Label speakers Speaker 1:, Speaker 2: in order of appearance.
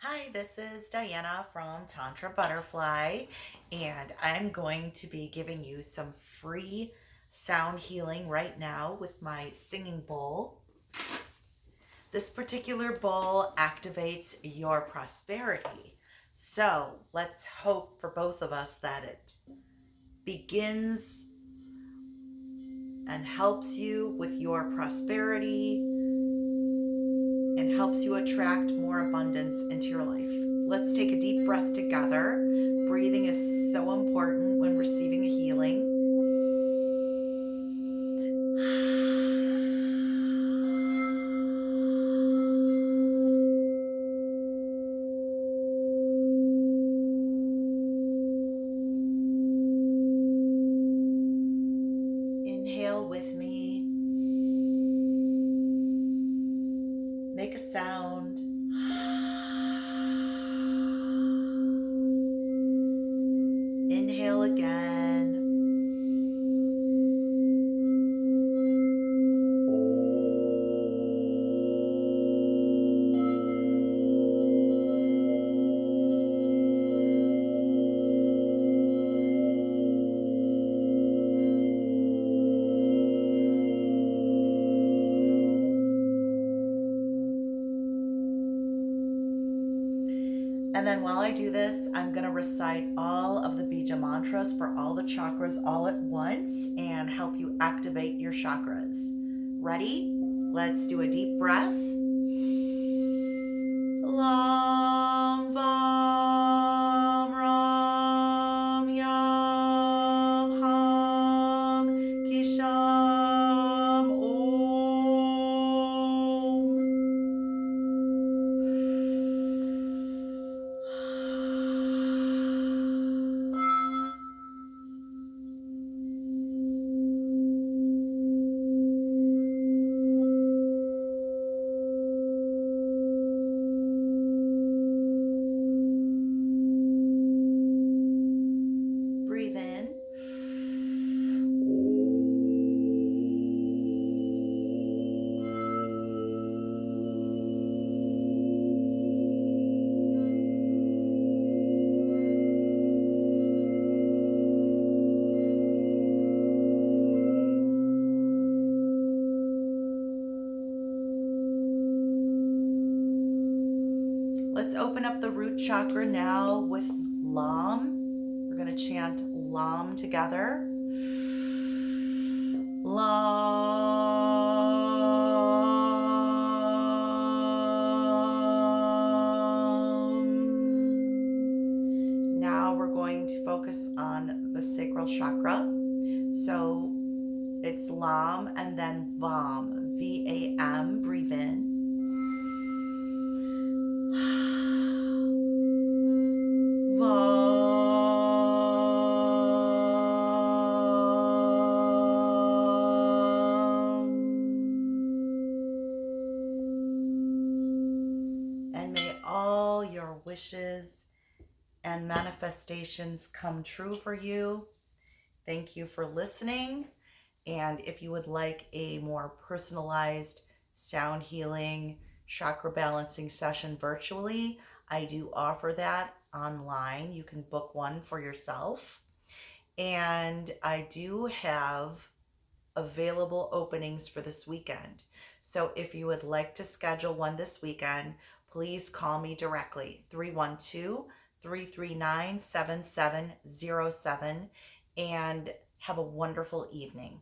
Speaker 1: Hi, this is Diana from Tantra Butterfly, and I'm going to be giving you some free sound healing right now with my singing bowl. This particular bowl activates your prosperity. So let's hope for both of us that it begins and helps you with your prosperity and helps you attract more abundance into your life. Let's take a deep breath together. Breathing is so important when receiving a healing. Inhale with me. Make a sound. Inhale again. And then while I do this, I'm going to recite all of the bija mantras for all the chakras all at once and help you activate your chakras. Ready? Let's do a deep breath. Lam vam ram yam ham kisham Breathe in. Let's open up the root chakra now with Lam. We're going to chant Lam together. Lam. Now we're going to focus on the sacral chakra. So it's Lam and then Vam, V-A-M. Breathe in. And may all your wishes and manifestations come true for you. Thank you for listening. And if you would like a more personalized sound healing, chakra balancing session virtually, I do offer that online. You can book one for yourself. And I do have available openings for this weekend. So if you would like to schedule one this weekend, please call me directly, 312-339-7707, and have a wonderful evening.